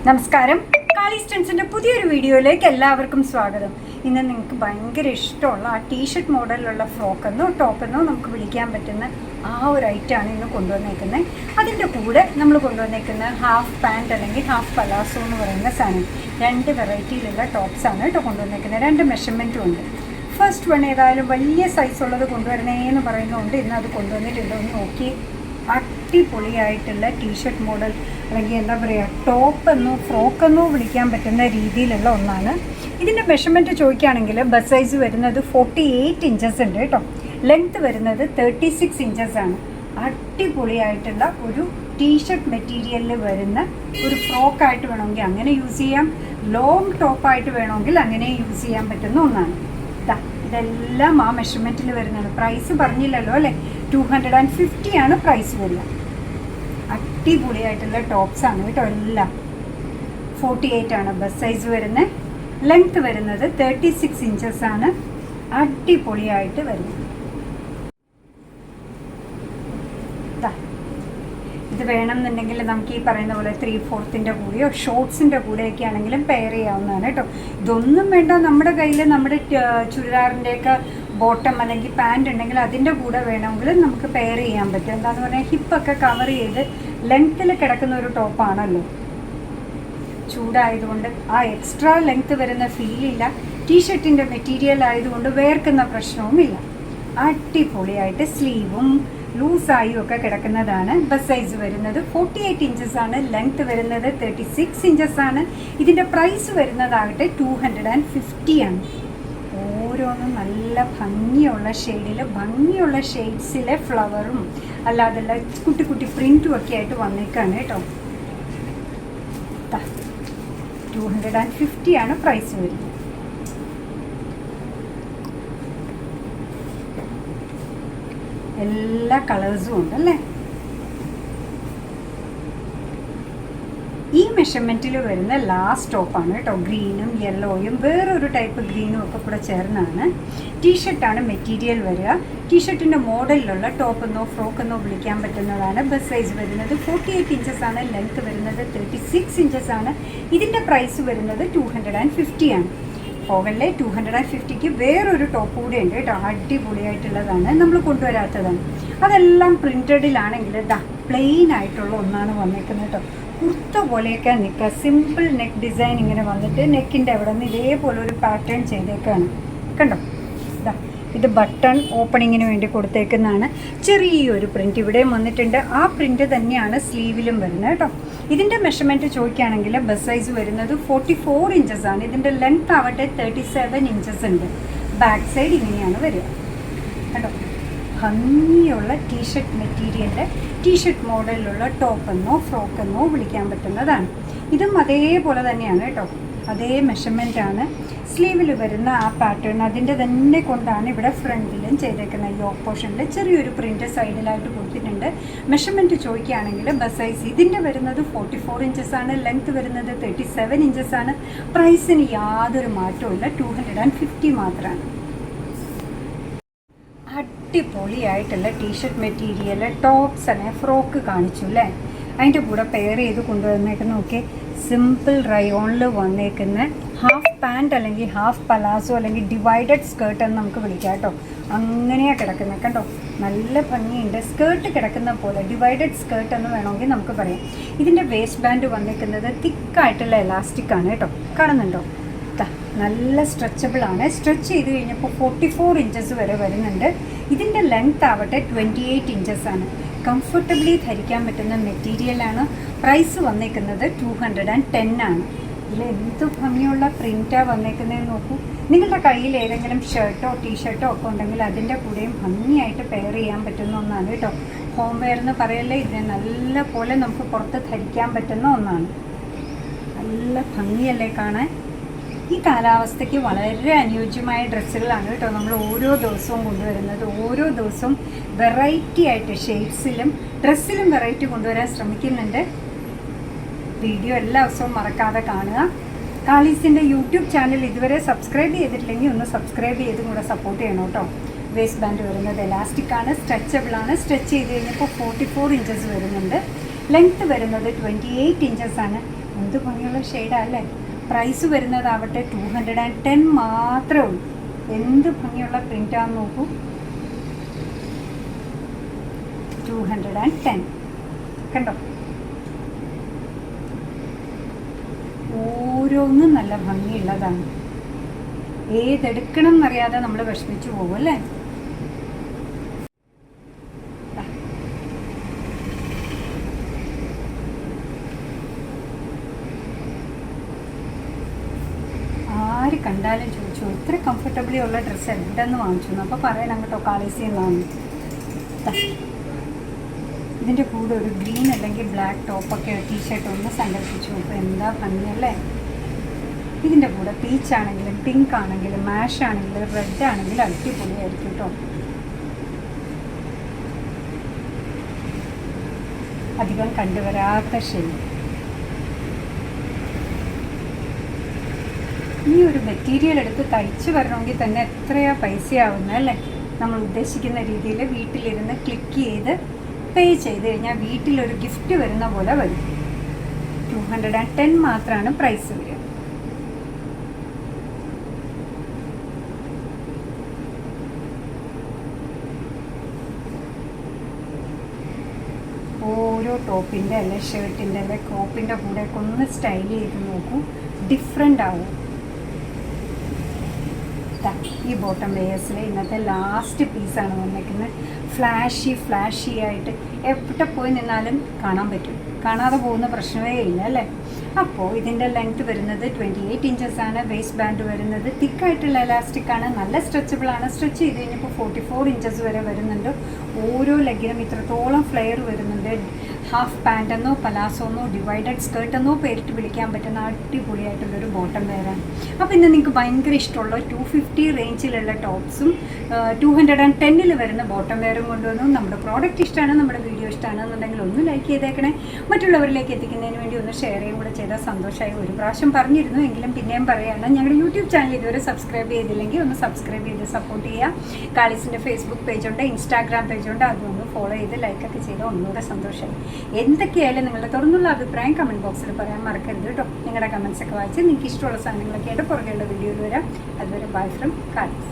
നമസ്കാരം. കാളി സ്റ്റൻസിൻ്റെ പുതിയൊരു വീഡിയോയിലേക്ക് എല്ലാവർക്കും സ്വാഗതം. ഇന്ന് നിങ്ങൾക്ക് ഭയങ്കര ഇഷ്ടമുള്ള ആ ടീഷർട്ട് മോഡലിലുള്ള ഫ്രോക്കെന്നോ ടോപ്പെന്നോ നമുക്ക് വിളിക്കാൻ പറ്റുന്ന ആ ഒരു ഐറ്റമാണ് ഇന്ന് കൊണ്ടുവന്നേക്കുന്നത്. അതിൻ്റെ കൂടെ നമ്മൾ കൊണ്ടുവന്നേക്കുന്ന ഹാഫ് പാൻറ്റ് അല്ലെങ്കിൽ ഹാഫ് പലാസോ എന്ന് പറയുന്ന സാധനം. രണ്ട് വെറൈറ്റിയിലുള്ള ടോപ്സാണ് കേട്ടോ കൊണ്ടുവന്നേക്കുന്നത്. രണ്ട് മെഷർമെൻറ്റും ഉണ്ട്. ഫസ്റ്റ് വൺ ഏതായാലും വലിയ സൈസുള്ളത് കൊണ്ടുവരണേന്ന് പറയുന്നതുകൊണ്ട് ഇന്ന് അത് കൊണ്ടുവന്നിട്ടുണ്ട്. ഒന്ന് നോക്കി, അടിപൊളിയായിട്ടുള്ള ടീഷർട്ട് മോഡൽ അല്ലെങ്കിൽ എന്താ പറയുക, ടോപ്പെന്നോ ഫ്രോക്കെന്നോ വിളിക്കാൻ പറ്റുന്ന രീതിയിലുള്ള ഒന്നാണ്. ഇതിൻ്റെ മെഷർമെൻറ്റ് ചോദിക്കുകയാണെങ്കിൽ ബസ് സൈസ് വരുന്നത് 48 ഇഞ്ചസ് ഉണ്ട് കേട്ടോ. ലെങ്ത്ത് വരുന്നത് 36 ഇഞ്ചസ് ആണ്. അടിപൊളിയായിട്ടുള്ള ഒരു ടീഷർട്ട് മെറ്റീരിയലിൽ വരുന്ന ഒരു ഫ്രോക്കായിട്ട് വേണമെങ്കിൽ അങ്ങനെ യൂസ് ചെയ്യാം, ലോങ് ടോപ്പായിട്ട് വേണമെങ്കിൽ അങ്ങനെ യൂസ് ചെയ്യാൻ പറ്റുന്ന ഒന്നാണ്. ഇതെല്ലാം ആ മെഷർമെൻറ്റിൽ വരുന്നതാണ്. പ്രൈസ് പറഞ്ഞില്ലല്ലോ അല്ലേ, 250 ആണ് പ്രൈസ് വരിക. അടിപൊളിയായിട്ടുള്ള ടോപ്സാണ് കേട്ടോ. എല്ലാം 48 ആണ് ബസ് സൈസ് വരുന്നത്. ലെങ്ത്ത് വരുന്നത് 36 ഇഞ്ചസ് ആണ്. അടിപൊളിയായിട്ട് വരുന്നത്. ഇത് വേണമെന്നുണ്ടെങ്കിൽ നമുക്ക് ഈ പറയുന്ന പോലെ 3/4 കൂടെയോ ഷോർട്സിൻ്റെ കൂടെയൊക്കെ ആണെങ്കിലും പെയർ ചെയ്യാവുന്നതാണ് കേട്ടോ. ഇതൊന്നും വേണ്ട, നമ്മുടെ കയ്യിൽ നമ്മുടെ ചുരിദാറിൻ്റെയൊക്കെ ബോട്ടം അല്ലെങ്കിൽ പാൻറ് ഉണ്ടെങ്കിൽ അതിൻ്റെ കൂടെ വേണമെങ്കിൽ നമുക്ക് പെയർ ചെയ്യാൻ പറ്റും. എന്താണെന്ന് പറഞ്ഞാൽ ഹിപ്പൊക്കെ കവർ ചെയ്ത് ലെങ്ത്തിൽ കിടക്കുന്ന ഒരു ടോപ്പാണല്ലോ. ചൂടായതുകൊണ്ട് ആ എക്സ്ട്രാ ലെങ്ത്ത് വരുന്ന ഫീലില്ല. ടീഷർട്ടിൻ്റെ മെറ്റീരിയൽ ആയതുകൊണ്ട് വേർക്കുന്ന പ്രശ്നവുമില്ല. അടിപൊളിയായിട്ട് സ്ലീവും ലൂസായും ഒക്കെ കിടക്കുന്നതാണ്. ബസ് സൈസ് വരുന്നത് 48 ഇഞ്ചസ് ആണ്. ലെങ്ത്ത് വരുന്നത് 36 ഇഞ്ചസ് ആണ്. ഇതിൻ്റെ പ്രൈസ് വരുന്നതാകട്ടെ 250 ആണ്. ഓരോന്നും നല്ല ഭംഗിയുള്ള ഷെയ്ഡിൽ ഭംഗിയുള്ള ഷെയ്ഡ്സിലെ ഫ്ലവറും അല്ലാതെ കുട്ടി കുട്ടി പ്രിൻറ്റും ഒക്കെ ആയിട്ട് വന്നേക്കാണ് കേട്ടോ. 250 ആണ് പ്രൈസ് വരുന്നത്. എല്ലാ കളേഴ്സും ഉണ്ടല്ലേ. ഈ മെഷർമെൻറ്റിൽ വരുന്ന ലാസ്റ്റ് ടോപ്പാണ് കേട്ടോ. ഗ്രീനും യെല്ലോയും വേറൊരു ടൈപ്പ് ഗ്രീനും ഒക്കെ കൂടെ ചേർന്നാണ്. ടീഷർട്ടാണ് മെറ്റീരിയൽ വരിക. ടീഷർട്ടിൻ്റെ മോഡലിലുള്ള ടോപ്പെന്നോ ഫ്രോക്കെന്നോ വിളിക്കാൻ പറ്റുന്നതാണ്. ബസ് സൈസ് വരുന്നത് 48 ഇഞ്ചസ് ആണ്. ലെങ്ത്ത് വരുന്നത് 36 ഇഞ്ചസ് ആണ്. ഇതിൻ്റെ പ്രൈസ് വരുന്നത് 250 ആണ്. പോകല്ലേ, 250ക്ക് വേറൊരു ടോപ്പ് കൂടെ ഉണ്ട് കേട്ടോ. അടിപൊളിയായിട്ടുള്ളതാണ്, നമ്മൾ കൊണ്ടുവരാത്തതാണ്. അതെല്ലാം പ്രിൻറ്റഡിലാണെങ്കിൽ പ്ലെയിൻ ആയിട്ടുള്ള ഒന്നാണ് വന്നേക്കുന്നത് കേട്ടോ. കുർത്ത പോലെയൊക്കെ നിൽക്കുക. സിമ്പിൾ നെക്ക് ഡിസൈൻ ഇങ്ങനെ വന്നിട്ട് നെക്കിൻ്റെ അവിടെ നിന്ന് ഇതേപോലെ ഒരു പാറ്റേൺ ചെയ്തേക്കാണ് കണ്ടോ. ഇത് ബട്ടൺ ഓപ്പണിങ്ങിന് വേണ്ടി കൊടുത്തേക്കുന്നതാണ്. ചെറിയൊരു പ്രിൻറ്റ് ഇവിടെയും വന്നിട്ടുണ്ട്. ആ പ്രിൻറ്റ് തന്നെയാണ് സ്ലീവിലും വരുന്നത് കേട്ടോ. ഇതിൻ്റെ മെഷർമെൻറ്റ് ചോദിക്കുകയാണെങ്കിൽ ബസ് സൈസ് വരുന്നത് 44 ഇഞ്ചസ് ആണ്. ഇതിൻ്റെ ലെങ്ത്ത് ആവട്ടെ 37 ഇഞ്ചസ് ഉണ്ട്. ബാക്ക് സൈഡ് ഇങ്ങനെയാണ് വരിക കേട്ടോ. ഭംഗിയുള്ള ടീഷർട്ട് മെറ്റീരിയലിൻ്റെ ടീഷർട്ട് മോഡലിലുള്ള ടോപ്പെന്നോ ഫ്രോക്കെന്നോ വിളിക്കാൻ പറ്റുന്നതാണ്. ഇതും അതേപോലെ തന്നെയാണ് കേട്ടോ. അതേ മെഷർമെൻറ്റാണ്. സ്ലീവിൽ വരുന്ന ആ പാറ്റേൺ അതിൻ്റെ തന്നെ കൊണ്ടാണ് ഇവിടെ ഫ്രണ്ടിലും ചെയ്തേക്കുന്നത്. യോക്ക് പോർഷനിൽ ചെറിയൊരു പ്രിൻറ്റ് സൈഡിലായിട്ട് കൊടുത്തിട്ടുണ്ട്. മെഷർമെൻറ്റ് ചോദിക്കുകയാണെങ്കിൽ ബസ് സൈസ് ഇതിൻ്റെ വരുന്നത് 44 ഇഞ്ചസ് ആണ്. ലെങ്ത്ത് വരുന്നത് 37 ഇഞ്ചസ് ആണ്. പ്രൈസിന് യാതൊരു മാറ്റവും ഇല്ല, 250 മാത്രമാണ്. അടിപൊളിയായിട്ടുള്ള ടീഷർട്ട് മെറ്റീരിയൽ ടോപ്സ് അല്ലെ ഫ്രോക്ക് കാണിച്ചു അല്ലേ. അതിൻ്റെ കൂടെ പെയർ ചെയ്ത് കൊണ്ടുവന്നേക്കുന്ന നോക്കി, സിമ്പിൾ റയോണിൽ വന്നേക്കുന്ന ഹാഫ് പാൻറ്റ് അല്ലെങ്കിൽ ഹാഫ് പലാസോ അല്ലെങ്കിൽ ഡിവൈഡഡ് സ്കേർട്ട് എന്ന് നമുക്ക് വിളിക്കാം കേട്ടോ. അങ്ങനെയാണ് കിടക്കുന്നത് കണ്ടോ. നല്ല ഭംഗിയുണ്ട്. സ്കേർട്ട് കിടക്കുന്ന പോലെ ഡിവൈഡഡ് സ്കേർട്ട് എന്ന് വേണമെങ്കിൽ നമുക്ക് പറയാം. ഇതിൻ്റെ വേസ്റ്റ് ബാൻഡ് വന്നേക്കുന്നത് തിക്കായിട്ടുള്ള എലാസ്റ്റിക് ആണ് കേട്ടോ. കാണുന്നുണ്ടോ. നല്ല സ്ട്രെച്ചബിൾ ആണ്. സ്ട്രെച്ച് ചെയ്ത് കഴിഞ്ഞപ്പോൾ 44 ഇഞ്ചസ് വരെ വരുന്നുണ്ട്. ഇതിൻ്റെ ലെങ്ത്ത് ആവട്ടെ 28 ഇഞ്ചസ് ആണ്. കംഫർട്ടബിളി ധരിക്കാൻ പറ്റുന്ന മെറ്റീരിയലാണ്. പ്രൈസ് വന്നേക്കുന്നത് 210 ആണ്. ഇതിൽ എന്ത് ഭംഗിയുള്ള പ്രിൻറ്റാണ് വന്നേക്കുന്നതെന്ന് നോക്കൂ. നിങ്ങളുടെ കയ്യിൽ ഏതെങ്കിലും ഷർട്ടോ ടീഷർട്ടോ ഒക്കെ ഉണ്ടെങ്കിൽ അതിൻ്റെ കൂടെയും ഭംഗിയായിട്ട് പെയർ ചെയ്യാൻ പറ്റുന്ന ഒന്നാണ് കേട്ടോ. ഹോം വെയർ എന്ന് പറയല്ലേ, ഇതിനെ നല്ല പോലെ നമുക്ക് പുറത്ത് ധരിക്കാൻ പറ്റുന്ന ഒന്നാണ്. നല്ല ഭംഗിയല്ലേ കാണാൻ. ഈ കാലാവസ്ഥയ്ക്ക് വളരെ അനുയോജ്യമായ ഡ്രസ്സുകളാണ് കേട്ടോ നമ്മൾ ഓരോ ദിവസവും കൊണ്ടുവരുന്നത്. ഓരോ ദിവസവും വെറൈറ്റി ആയിട്ട് ഷെയ്ഡ്സിലും ഡ്രസ്സിലും വെറൈറ്റി കൊണ്ടുവരാൻ ശ്രമിക്കുന്നുണ്ട്. വീഡിയോ എല്ലാ ദിവസവും മറക്കാതെ കാണുക. കാളീസിൻ്റെ യൂട്യൂബ് ചാനൽ ഇതുവരെ സബ്സ്ക്രൈബ് ചെയ്തിട്ടില്ലെങ്കിൽ ഒന്ന് സബ്സ്ക്രൈബ് ചെയ്തും കൂടെ സപ്പോർട്ട് ചെയ്യണം കേട്ടോ. വേസ്റ്റ് ബാൻഡ് വരുന്നത് എലാസ്റ്റിക്കാണ്, സ്ട്രെച്ചബിളാണ്. സ്ട്രെച്ച് ചെയ്ത് കഴിഞ്ഞപ്പോൾ 44 ഇഞ്ചസ് വരുന്നുണ്ട്. ലെങ്ത്ത് വരുന്നത് 28 ഇഞ്ചസ് ആണ്. എന്ത് ഭംഗിയുള്ള ഷെയ്ഡാ അല്ലേ. പ്രൈസ് വരുന്നതാവട്ടെ 210 മാത്രമേ ഉള്ളൂ. എന്ത് ഭംഗിയുള്ള പ്രിൻ്റാന്ന് നോക്കൂ. 210 കണ്ടോ. ഓരോന്നും നല്ല ഭംഗിയുള്ളതാണ്. ഏതെടുക്കണം എന്നറിയാതെ നമ്മൾ വിഷമിച്ചു പോകും അല്ലേ. ആര് കണ്ടാലും ചോദിച്ചു ഇത്ര കംഫർട്ടബിളി ഉള്ള ഡ്രസ്സ് എവിടെ നിന്ന് വാങ്ങിച്ചു. അപ്പോൾ പറയണം കേട്ടോ, കാളേസിൽ നിന്നാണ്. ഇതിൻ്റെ കൂടെ ഒരു ഗ്രീൻ അല്ലെങ്കിൽ ബ്ലാക്ക് ടോപ്പൊക്കെ ടീഷർട്ട് ഒന്ന് സങ്കല്പിച്ചു നോക്കും, എന്താ ഭംഗിയല്ലേ. ഇതിൻ്റെ കൂടെ പീച്ച് ആണെങ്കിലും പിങ്ക് ആണെങ്കിലും മാഷ് ആണെങ്കിലും റെഡ് ആണെങ്കിലും അടിപൊളിയായിരിക്കും കേട്ടോ. അധികം കണ്ടുവരാത്ത ഷെയ്ഡ്. ഈ ഒരു മെറ്റീരിയൽ എടുത്ത് തയ്ച്ച് വരണമെങ്കിൽ തന്നെ എത്രയാ പൈസയാവുന്നത് അല്ലേ. നമ്മൾ ഉദ്ദേശിക്കുന്ന രീതിയിൽ വീട്ടിലിരുന്ന് ക്ലിക്ക് ചെയ്ത് പേ ചെയ്ത് കഴിഞ്ഞാൽ വീട്ടിലൊരു ഗിഫ്റ്റ് വരുന്ന പോലെ വരും. 210 മാത്രമാണ് പ്രൈസ് വരിക. ഓരോ ടോപ്പിൻ്റെ അല്ലെ ഷർട്ടിൻ്റെ അല്ലെ ക്രോപ്പിൻ്റെ കൂടെയൊക്കെ ഒന്ന് സ്റ്റൈൽ ചെയ്ത് നോക്കൂ, ഡിഫറെൻ്റ് ആവും. ഈ ബോട്ടം വെയേഴ്സിൽ ഇന്നത്തെ ലാസ്റ്റ് പീസാണ് വന്നിരിക്കുന്നത്. ഫ്ലാഷി ആയിട്ട് എവിടെ പോയി നിന്നാലും കാണാൻ പറ്റും, കാണാതെ പോകുന്ന പ്രശ്നമേ ഇല്ല അല്ലേ. അപ്പോൾ ഇതിൻ്റെ ലെങ്ത് വരുന്നത് 28 ഇഞ്ചസാണ്. വേസ്റ്റ് ബാൻഡ് വരുന്നത് തിക്കായിട്ടുള്ള എലാസ്റ്റിക്കാണ്, നല്ല സ്ട്രെച്ചബിളാണ്. സ്ട്രെച്ച് ചെയ്ത് കഴിഞ്ഞപ്പോൾ 44 ഇഞ്ചസ് വരെ വരുന്നുണ്ട്. ഓരോ ലെഗിനും ഇത്രത്തോളം ഫ്ലെയർ വരുന്നുണ്ട്. ഹാഫ് പാൻറ്റെന്നോ പലാസോന്നോ ഡിവൈഡഡ് സ്കേർട്ടെന്നോ പേരിട്ട് വിളിക്കാൻ പറ്റുന്ന അടിപൊളിയായിട്ടുള്ളൊരു ബോട്ടം വെയറാണ്. അപ്പോൾ ഇന്ന് നിങ്ങൾക്ക് ഭയങ്കര ഇഷ്ടമുള്ള 250 റേഞ്ചിലുള്ള ടോപ്സും 210 വരുന്ന ബോട്ടം വെയറും കൊണ്ടുവന്നു. നമ്മുടെ പ്രോഡക്റ്റ് ഇഷ്ടമാണ്, നമ്മുടെ വീഡിയോ ഇഷ്ടമാണെന്നുണ്ടെങ്കിൽ ഒന്ന് ലൈക്ക് ചെയ്തേക്കണേ. മറ്റുള്ളവരിലേക്ക് എത്തിക്കുന്നതിന് വേണ്ടി ഒന്ന് ഷെയർ ചെയ്യും കൂടെ ചെയ്താൽ സന്തോഷമായി. ഒരു പ്രാവശ്യം പറഞ്ഞിരുന്നു, എങ്കിലും പിന്നെയും പറയുകയാണ്, ഞങ്ങളുടെ യൂട്യൂബ് ചാനൽ ഇതുവരെ സബ്സ്ക്രൈബ് ചെയ്തില്ലെങ്കിൽ ഒന്ന് സബ്സ്ക്രൈബ് ചെയ്ത് സപ്പോർട്ട് ചെയ്യുക. കാളിസിൻ്റെ ഫേസ്ബുക്ക് പേജുണ്ട്, ഇൻസ്റ്റാഗ്രാം പേജുണ്ട്, അതൊന്ന് ഫോളോ ചെയ്ത് ലൈക്കൊക്കെ ചെയ്താൽ ഒന്നുകൂടെ സന്തോഷമായി. എന്തൊക്കെയായാലും നിങ്ങളുടെ തുറന്നുള്ള അഭിപ്രായം കമൻറ്റ് ബോക്സിൽ പറയാൻ മറക്കരുത് കേട്ടോ. നിങ്ങളുടെ കമൻസൊക്കെ വായിച്ച് നിങ്ങൾക്ക് ഇഷ്ടമുള്ള സാധനങ്ങളൊക്കെ ആയിട്ട് പുറകെയുള്ള വീഡിയോയിൽ വരാം. അതുവരെ ബൈ ഫ്രം കാളിസ്.